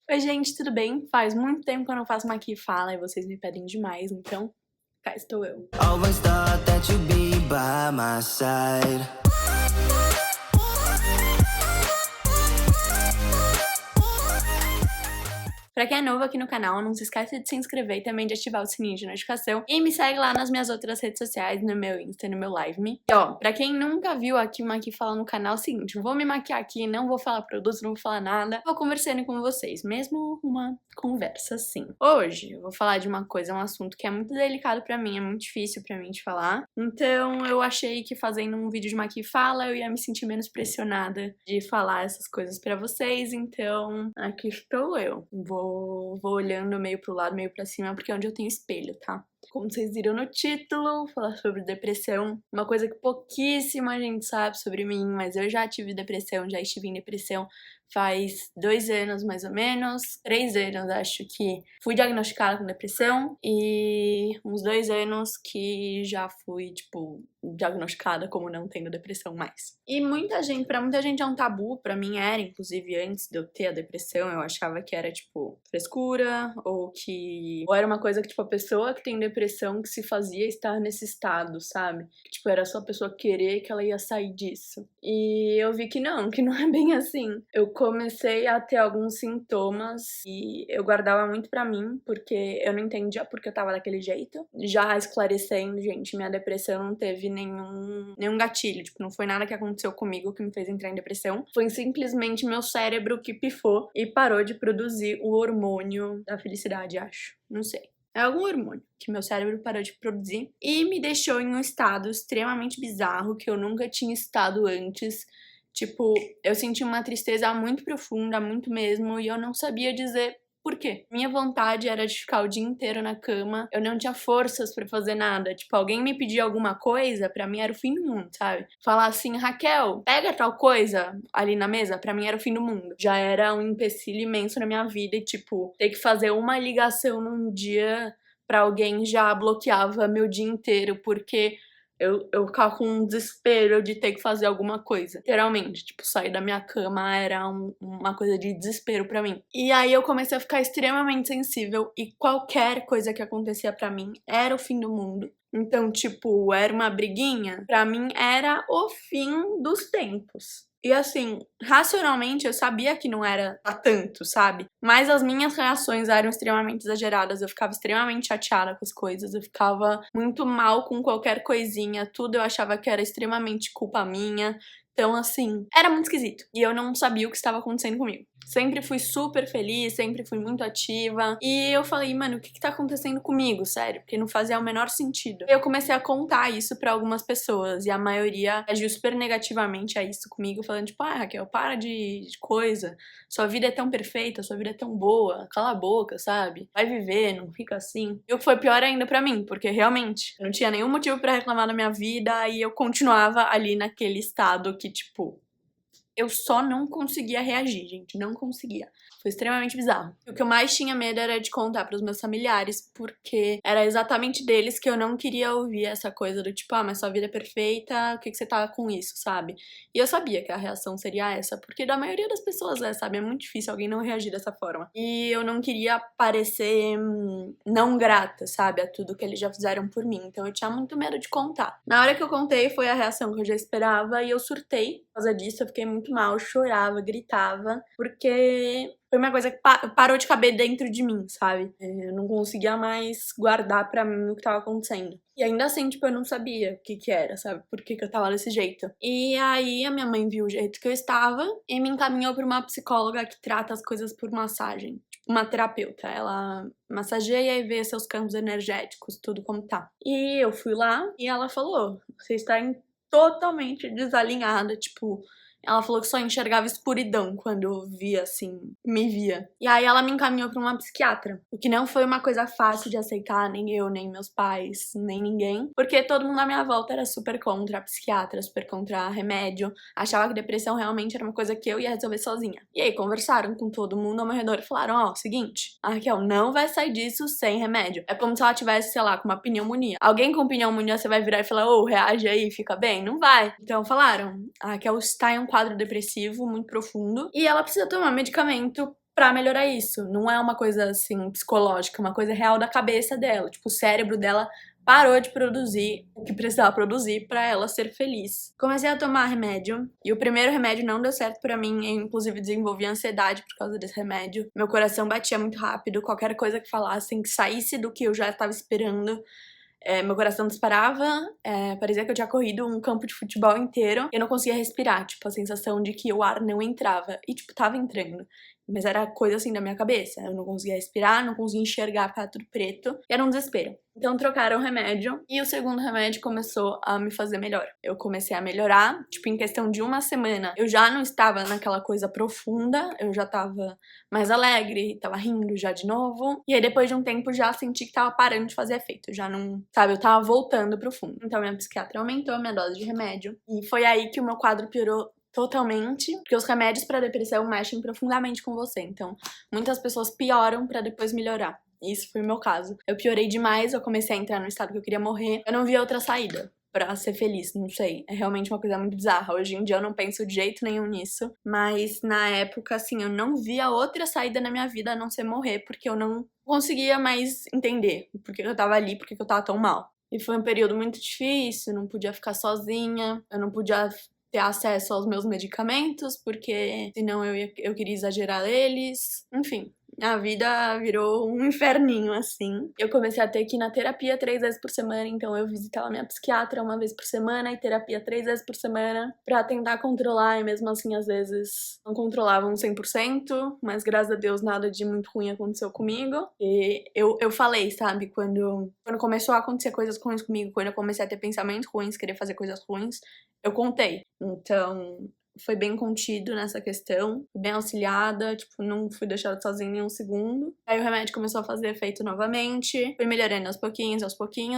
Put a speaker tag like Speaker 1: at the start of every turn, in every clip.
Speaker 1: Oi, gente, tudo bem? Faz muito tempo que eu não faço uma Aqui Fala e vocês me pedem demais, então cá estou eu.
Speaker 2: Always thought that you'd be by my side.
Speaker 1: Pra quem é novo aqui no canal, não se esquece de se inscrever e também de ativar o sininho de notificação. E me segue lá nas minhas outras redes sociais, no meu Insta e no meu LiveMe. E ó, pra quem nunca viu aqui uma Aqui Fala no canal, é o seguinte, eu vou me maquiar aqui, não vou falar produtos, não vou falar nada. Vou conversando com vocês, mesmo uma conversa assim. Hoje eu vou falar de uma coisa, um assunto que é muito delicado pra mim, é muito difícil pra mim de falar. Então eu achei que fazendo um vídeo de uma Aqui Fala eu ia me sentir menos pressionada de falar essas coisas pra vocês. Então aqui estou eu. Vou olhando meio pro lado, meio pra cima, porque é onde eu tenho espelho, tá? Como vocês viram no título, falar sobre depressão, uma coisa que pouquíssima gente sabe sobre mim, mas eu já tive depressão, já estive em depressão faz 2 anos mais ou menos, 3 anos acho que fui diagnosticada com depressão e uns 2 anos que já fui, tipo, diagnosticada como não tendo depressão mais. E pra muita gente é um tabu, pra mim era, inclusive antes de eu ter a depressão, eu achava que era, tipo, frescura, ou era uma coisa que, tipo, a pessoa que tem depressão que se fazia estar nesse estado, sabe? Que, tipo, era só a pessoa querer que ela ia sair disso. E eu vi que não é bem assim. Eu comecei a ter alguns sintomas e eu guardava muito pra mim, porque eu não entendia porque eu tava daquele jeito. Já esclarecendo, gente, minha depressão não teve nenhum gatilho, tipo, não foi nada que aconteceu comigo que me fez entrar em depressão. Foi simplesmente meu cérebro que pifou e parou de produzir o hormônio da felicidade, acho. Não sei. É algum hormônio que meu cérebro parou de produzir e me deixou em um estado extremamente bizarro que eu nunca tinha estado antes. Tipo, eu senti uma tristeza muito profunda, muito mesmo, e eu não sabia dizer por quê. Minha vontade era de ficar o dia inteiro na cama, eu não tinha forças pra fazer nada. Tipo, alguém me pedia alguma coisa, pra mim era o fim do mundo, sabe? Falar assim, Raquel, pega tal coisa ali na mesa, pra mim era o fim do mundo. Já era um empecilho imenso na minha vida e, tipo, ter que fazer uma ligação num dia pra alguém já bloqueava meu dia inteiro, porque eu ficava com um desespero de ter que fazer alguma coisa. Literalmente, tipo, sair da minha cama era uma coisa de desespero pra mim. E aí eu comecei a ficar extremamente sensível e qualquer coisa que acontecia pra mim era o fim do mundo. Então, tipo, era uma briguinha, pra mim era o fim dos tempos. E assim, racionalmente eu sabia que não era pra tanto, sabe? Mas as minhas reações eram extremamente exageradas, eu ficava extremamente chateada com as coisas, eu ficava muito mal com qualquer coisinha, tudo eu achava que era extremamente culpa minha. Então, assim, era muito esquisito. E eu não sabia o que estava acontecendo comigo. Sempre fui super feliz, sempre fui muito ativa. E eu falei, mano, o que tá acontecendo comigo, sério? Porque não fazia o menor sentido. Eu comecei a contar isso pra algumas pessoas. E a maioria agiu super negativamente a isso comigo, falando tipo, ah, Raquel, para de coisa. Sua vida é tão perfeita, sua vida é tão boa. Cala a boca, sabe? Vai viver, não fica assim. E o que foi pior ainda pra mim, porque realmente eu não tinha nenhum motivo pra reclamar da minha vida. E eu continuava ali naquele estado que, tipo, eu só não conseguia reagir, gente, não conseguia. Foi extremamente bizarro. O que eu mais tinha medo era de contar pros meus familiares, porque era exatamente deles que eu não queria ouvir essa coisa do tipo, ah, mas sua vida é perfeita, o que você tá com isso, sabe? E eu sabia que a reação seria essa, porque da maioria das pessoas sabe? É muito difícil alguém não reagir dessa forma. E eu não queria parecer não grata, sabe? A tudo que eles já fizeram por mim. Então eu tinha muito medo de contar. Na hora que eu contei, foi a reação que eu já esperava e eu surtei. Por causa disso, eu fiquei muito mal, chorava, gritava, porque foi uma coisa que parou de caber dentro de mim, sabe? Eu não conseguia mais guardar pra mim o que tava acontecendo. E ainda assim, tipo, eu não sabia o que era, sabe? Por que eu tava desse jeito. E aí a minha mãe viu o jeito que eu estava e me encaminhou pra uma psicóloga que trata as coisas por massagem. Tipo, uma terapeuta. Ela massageia e vê seus campos energéticos, tudo como tá. E eu fui lá e ela falou, você está totalmente desalinhada, tipo, ela falou que só enxergava escuridão quando via, assim, me via. E aí ela me encaminhou pra uma psiquiatra, o que não foi uma coisa fácil de aceitar, nem eu, nem meus pais, nem ninguém, porque todo mundo à minha volta era super contra a psiquiatra, super contra remédio, achava que depressão realmente era uma coisa que eu ia resolver sozinha. E aí conversaram com todo mundo ao meu redor e falaram, ó, seguinte, a Raquel não vai sair disso sem remédio. É como se ela tivesse, sei lá, com uma pneumonia. Alguém com pneumonia você vai virar e falar, ô, reage aí, fica bem? Não vai. Então falaram, a Raquel está em um quadro depressivo muito profundo e ela precisa tomar medicamento pra melhorar isso. Não é uma coisa, assim, psicológica, é uma coisa real da cabeça dela. Tipo, o cérebro dela parou de produzir o que precisava produzir pra ela ser feliz. Comecei a tomar remédio, e o primeiro remédio não deu certo pra mim, eu inclusive desenvolvi ansiedade por causa desse remédio. Meu coração batia muito rápido, qualquer coisa que falassem que saísse do que eu já estava esperando, meu coração disparava, parecia que eu tinha corrido um campo de futebol inteiro, e eu não conseguia respirar, tipo, a sensação de que o ar não entrava, e tipo, tava entrando. Mas era coisa assim da minha cabeça, eu não conseguia respirar, não conseguia enxergar, ficava tudo preto, e era um desespero. Então trocaram o remédio, e o segundo remédio começou a me fazer melhor. Eu comecei a melhorar, tipo, em questão de uma semana, eu já não estava naquela coisa profunda, eu já tava mais alegre, tava rindo já de novo, e aí depois de um tempo já senti que tava parando de fazer efeito, já não, sabe, eu tava voltando pro fundo. Então minha psiquiatra aumentou a minha dose de remédio, e foi aí que o meu quadro piorou totalmente, porque os remédios pra depressão mexem profundamente com você, então muitas pessoas pioram pra depois melhorar. Isso foi o meu caso. Eu piorei demais, eu comecei a entrar no estado que eu queria morrer, eu não via outra saída pra ser feliz, não sei. É realmente uma coisa muito bizarra. Hoje em dia eu não penso de jeito nenhum nisso, mas na época, assim, eu não via outra saída na minha vida a não ser morrer, porque eu não conseguia mais entender por que eu tava ali, por que eu tava tão mal. E foi um período muito difícil, eu não podia ficar sozinha, eu não podia ter acesso aos meus medicamentos, porque senão eu queria exagerar eles. Enfim, a vida virou um inferninho, assim. Eu comecei a ter que ir na terapia 3 vezes por semana, então eu visitava minha psiquiatra uma vez por semana e terapia 3 vezes por semana pra tentar controlar, e mesmo assim, às vezes, não controlavam 100%, mas graças a Deus nada de muito ruim aconteceu comigo. E eu falei, sabe, quando começou a acontecer coisas ruins comigo, quando eu comecei a ter pensamentos ruins, querer fazer coisas ruins, eu contei. Então, foi bem contido nessa questão, bem auxiliada, tipo, não fui deixada sozinha em um segundo. Aí o remédio começou a fazer efeito novamente, fui melhorando aos pouquinhos,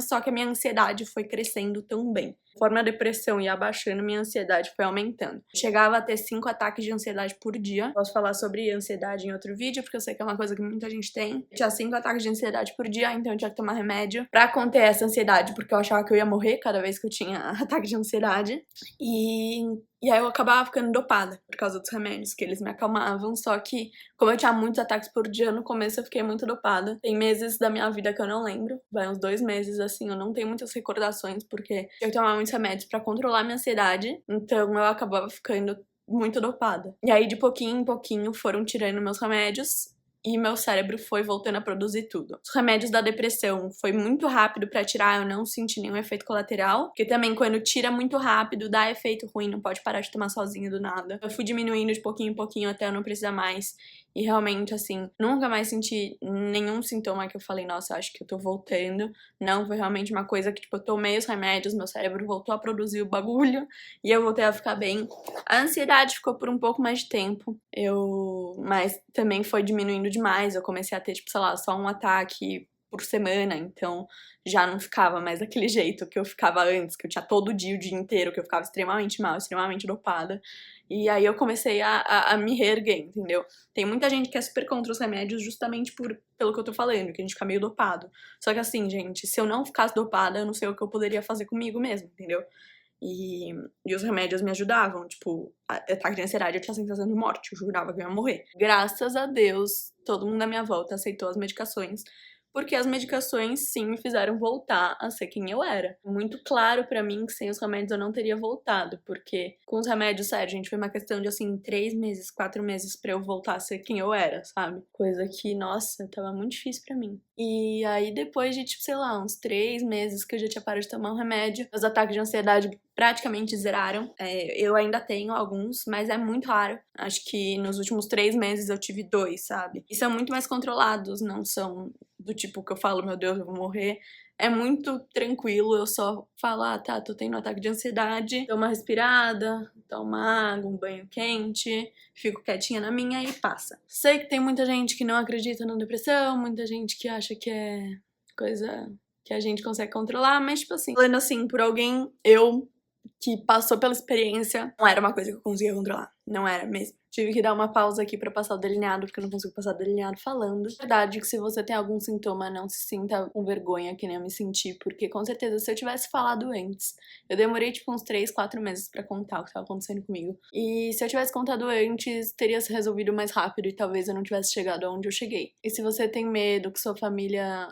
Speaker 1: só que a minha ansiedade foi crescendo também. Conforme a depressão ia abaixando, minha ansiedade foi aumentando. Chegava a ter 5 ataques de ansiedade por dia. Posso falar sobre ansiedade em outro vídeo, porque eu sei que é uma coisa que muita gente tem. Eu tinha 5 ataques de ansiedade por dia, então eu tinha que tomar remédio pra conter essa ansiedade, porque eu achava que eu ia morrer cada vez que eu tinha ataque de ansiedade. E aí eu acabava ficando dopada por causa dos remédios, que eles me acalmavam, só que como eu tinha muitos ataques por dia, no começo eu fiquei muito dopada. Tem meses da minha vida que eu não lembro, vai uns 2 meses assim, eu não tenho muitas recordações, porque eu tomava muitos remédios pra controlar a minha ansiedade, então eu acabava ficando muito dopada. E aí de pouquinho em pouquinho foram tirando meus remédios, e meu cérebro foi voltando a produzir tudo. Os remédios da depressão foi muito rápido pra tirar, eu não senti nenhum efeito colateral, porque também quando tira muito rápido dá efeito ruim, não pode parar de tomar sozinho do nada. Eu fui diminuindo de pouquinho em pouquinho até eu não precisar mais, e realmente, assim, nunca mais senti nenhum sintoma que eu falei, nossa, acho que eu tô voltando. Não, foi realmente uma coisa que, tipo, eu tomei os remédios, meu cérebro voltou a produzir o bagulho, e eu voltei a ficar bem. A ansiedade ficou por um pouco mais de tempo, mas também foi diminuindo demais, eu comecei a ter, tipo, sei lá, só um ataque por semana, então já não ficava mais daquele jeito que eu ficava antes, que eu tinha todo dia, o dia inteiro, que eu ficava extremamente mal, extremamente dopada. E aí eu comecei a me reerguer, entendeu? Tem muita gente que é super contra os remédios justamente pelo que eu tô falando, que a gente fica meio dopado. Só que assim, gente, se eu não ficasse dopada, eu não sei o que eu poderia fazer comigo mesmo, entendeu? E os remédios me ajudavam, tipo, ataque de ansiedade, eu tinha a sensação de morte, eu jurava que eu ia morrer. Graças a Deus, todo mundo à minha volta aceitou as medicações, porque as medicações sim me fizeram voltar a ser quem eu era. Muito claro pra mim que sem os remédios eu não teria voltado, porque com os remédios, sério, gente, foi uma questão de assim, 3 meses, 4 meses pra eu voltar a ser quem eu era, sabe? Coisa que, nossa, tava muito difícil pra mim. E aí depois de, tipo, sei lá, uns 3 meses que eu já tinha parado de tomar um remédio, os ataques de ansiedade praticamente zeraram. Eu ainda tenho alguns, mas é muito raro. Acho que nos últimos 3 meses eu tive 2, sabe? E são muito mais controlados, não são do tipo que eu falo, meu Deus, eu vou morrer. É muito tranquilo, eu só falo, ah, tá, tô tendo um ataque de ansiedade, dou uma respirada, tomo água, um banho quente, fico quietinha na minha e passa. Sei que tem muita gente que não acredita na depressão, muita gente que acha que é coisa que a gente consegue controlar, mas tipo assim, falando assim, por alguém, que passou pela experiência, não era uma coisa que eu conseguia controlar, não era mesmo. Tive que dar uma pausa aqui pra passar o delineado, porque eu não consigo passar o delineado falando. Verdade que se você tem algum sintoma, não se sinta com vergonha, que nem eu me senti, porque com certeza se eu tivesse falado antes, eu demorei tipo uns 3, 4 meses pra contar o que tava acontecendo comigo. E se eu tivesse contado antes, teria se resolvido mais rápido e talvez eu não tivesse chegado aonde eu cheguei. E se você tem medo que sua família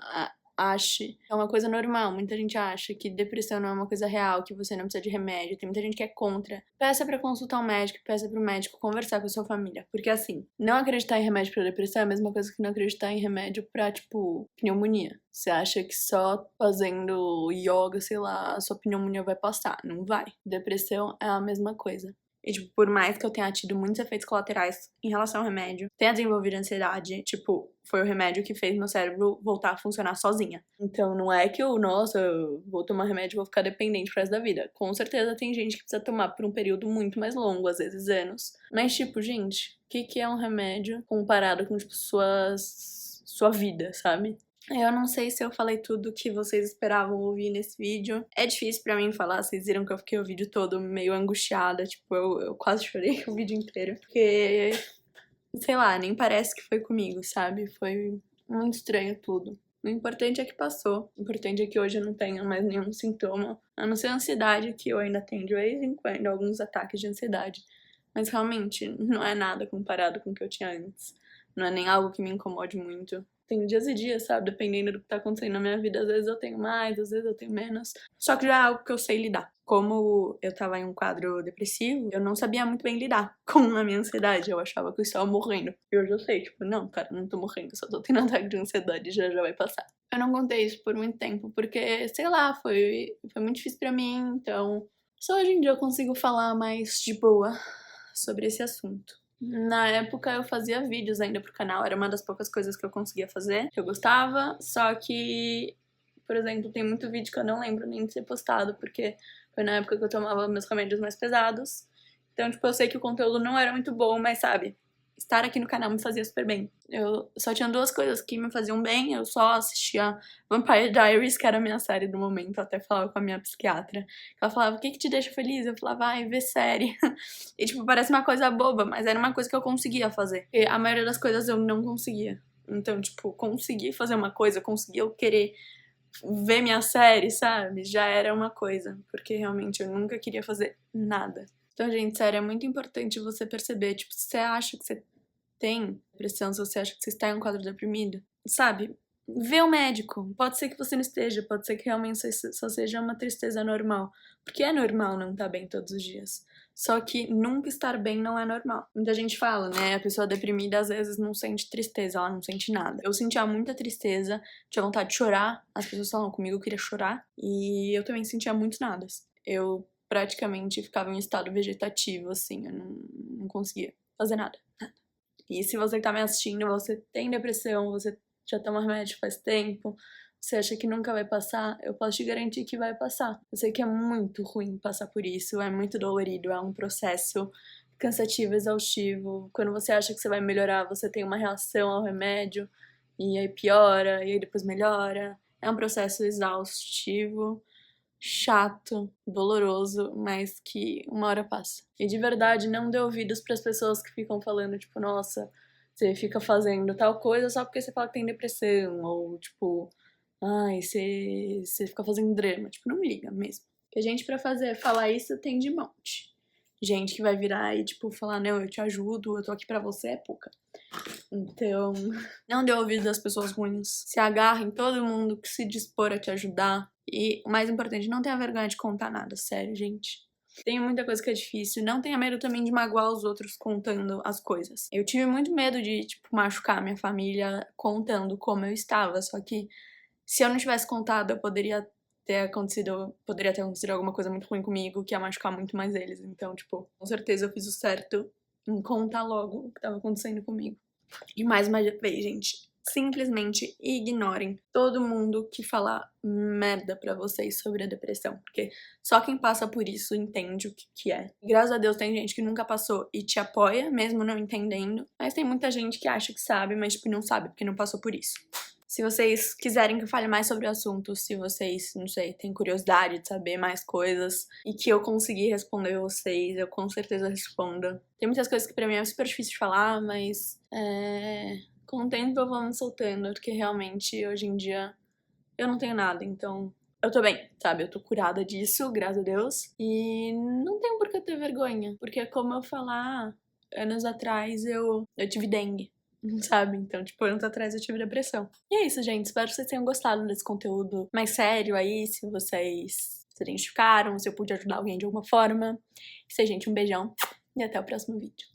Speaker 1: ache, é uma coisa normal, muita gente acha que depressão não é uma coisa real, que você não precisa de remédio, tem muita gente que é contra. Peça pra consultar um médico, peça pro médico conversar com a sua família, porque assim, não acreditar em remédio pra depressão é a mesma coisa que não acreditar em remédio pra, tipo, pneumonia. Você acha que só fazendo yoga, sei lá, a sua pneumonia vai passar, não vai. Depressão é a mesma coisa. E, tipo, por mais que eu tenha tido muitos efeitos colaterais em relação ao remédio, tenha desenvolvido ansiedade, tipo, foi o remédio que fez meu cérebro voltar a funcionar sozinha. Então, não é que nossa, eu vou tomar remédio e vou ficar dependente pro resto da vida. Com certeza tem gente que precisa tomar por um período muito mais longo, às vezes anos. Mas, tipo, gente, o que é um remédio comparado com, tipo, sua vida, sabe? Eu não sei se eu falei tudo que vocês esperavam ouvir nesse vídeo. É difícil pra mim falar, vocês viram que eu fiquei o vídeo todo meio angustiada, tipo, eu quase chorei o vídeo inteiro. Porque, sei lá, nem parece que foi comigo, sabe? Foi muito estranho tudo. O importante é que passou. O importante é que hoje eu não tenho mais nenhum sintoma, a não ser a ansiedade, que eu ainda tenho de vez em quando, alguns ataques de ansiedade. Mas realmente não é nada comparado com o que eu tinha antes. Não é nem algo que me incomode muito. Tem dias e dias, sabe? Dependendo do que tá acontecendo na minha vida, às vezes eu tenho mais, às vezes eu tenho menos. Só que já é algo que eu sei lidar. Como eu tava em um quadro depressivo, eu não sabia muito bem lidar com a minha ansiedade. Eu achava que eu estava morrendo. E hoje eu sei, tipo, não, cara, não tô morrendo, eu só tô tendo ataque de ansiedade e já vai passar. Eu não contei isso por muito tempo, porque, sei lá, foi muito difícil pra mim, então só hoje em dia eu consigo falar mais de boa sobre esse assunto. Na época eu fazia vídeos ainda pro canal, era uma das poucas coisas que eu conseguia fazer, que eu gostava, só que, por exemplo, tem muito vídeo que eu não lembro nem de ser postado, porque foi na época que eu tomava meus remédios mais pesados. Então, tipo, eu sei que o conteúdo não era muito bom, mas sabe, estar aqui no canal me fazia super bem. Eu só tinha duas coisas que me faziam bem, eu só assistia Vampire Diaries, que era a minha série do momento, eu até falava com a minha psiquiatra. Ela falava, o que te deixa feliz? Eu falava, ai, ver série. E, tipo, parece uma coisa boba, mas era uma coisa que eu conseguia fazer. E a maioria das coisas eu não conseguia. Então, tipo, conseguir fazer uma coisa, conseguir eu querer ver minha série, sabe? Já era uma coisa, porque realmente eu nunca queria fazer nada. Então, gente, sério, é muito importante você perceber, tipo, se você acha que você tem depressão, se você acha que você está em um quadro deprimido, sabe? Vê o médico. Pode ser que você não esteja, pode ser que realmente só seja uma tristeza normal. Porque é normal não estar bem todos os dias. Só que nunca estar bem não é normal. Muita gente fala, né? A pessoa deprimida às vezes não sente tristeza, ela não sente nada. Eu sentia muita tristeza, tinha vontade de chorar. As pessoas falavam comigo, eu queria chorar. E eu também sentia muito nada. Eu praticamente ficava em estado vegetativo, assim. Eu não conseguia fazer nada. E se você tá me assistindo, você tem depressão, você já toma remédio faz tempo, você acha que nunca vai passar, eu posso te garantir que vai passar. Eu sei que é muito ruim passar por isso, é muito dolorido, é um processo cansativo, exaustivo. Quando você acha que você vai melhorar, você tem uma reação ao remédio, e aí piora, e aí depois melhora. É um processo exaustivo, chato, doloroso, mas que uma hora passa. E de verdade, não dê ouvidos para as pessoas que ficam falando, tipo, nossa, você fica fazendo tal coisa só porque você fala que tem depressão, ou tipo, ai, você fica fazendo drama. Tipo, não me liga mesmo. Porque gente pra falar isso tem de monte. Gente que vai virar e, tipo, falar, não, eu te ajudo, eu tô aqui pra você, é pouca. Então, não dê ouvido às pessoas ruins. Se agarre em todo mundo que se dispor a te ajudar. E o mais importante, não tenha vergonha de contar nada, sério, gente. Tem muita coisa que é difícil. Não tenha medo também de magoar os outros contando as coisas. Eu tive muito medo de, tipo, machucar minha família contando como eu estava. Só que se eu não tivesse contado, poderia ter acontecido alguma coisa muito ruim comigo que ia machucar muito mais eles. Então, tipo, com certeza eu fiz o certo em contar logo o que estava acontecendo comigo. E mais uma vez, gente, simplesmente ignorem todo mundo que falar merda pra vocês sobre a depressão, porque só quem passa por isso entende o que é. E graças a Deus tem gente que nunca passou e te apoia, mesmo não entendendo, mas tem muita gente que acha que sabe, mas tipo, não sabe porque não passou por isso. Se vocês quiserem que eu fale mais sobre o assunto, se vocês, não sei, têm curiosidade de saber mais coisas e que eu conseguir responder vocês, eu com certeza respondo. Tem muitas coisas que pra mim é super difícil de falar, mas com o tempo eu vou me soltando, porque realmente hoje em dia eu não tenho nada, então eu tô bem, sabe? Eu tô curada disso, graças a Deus. E não tenho por que ter vergonha, porque como eu falar, anos atrás eu tive dengue. Sabe? Então, tipo, anos atrás eu tive depressão. E é isso, gente. Espero que vocês tenham gostado desse conteúdo mais sério aí, se vocês se identificaram, se eu pude ajudar alguém de alguma forma. Isso aí, gente. Um beijão e até o próximo vídeo.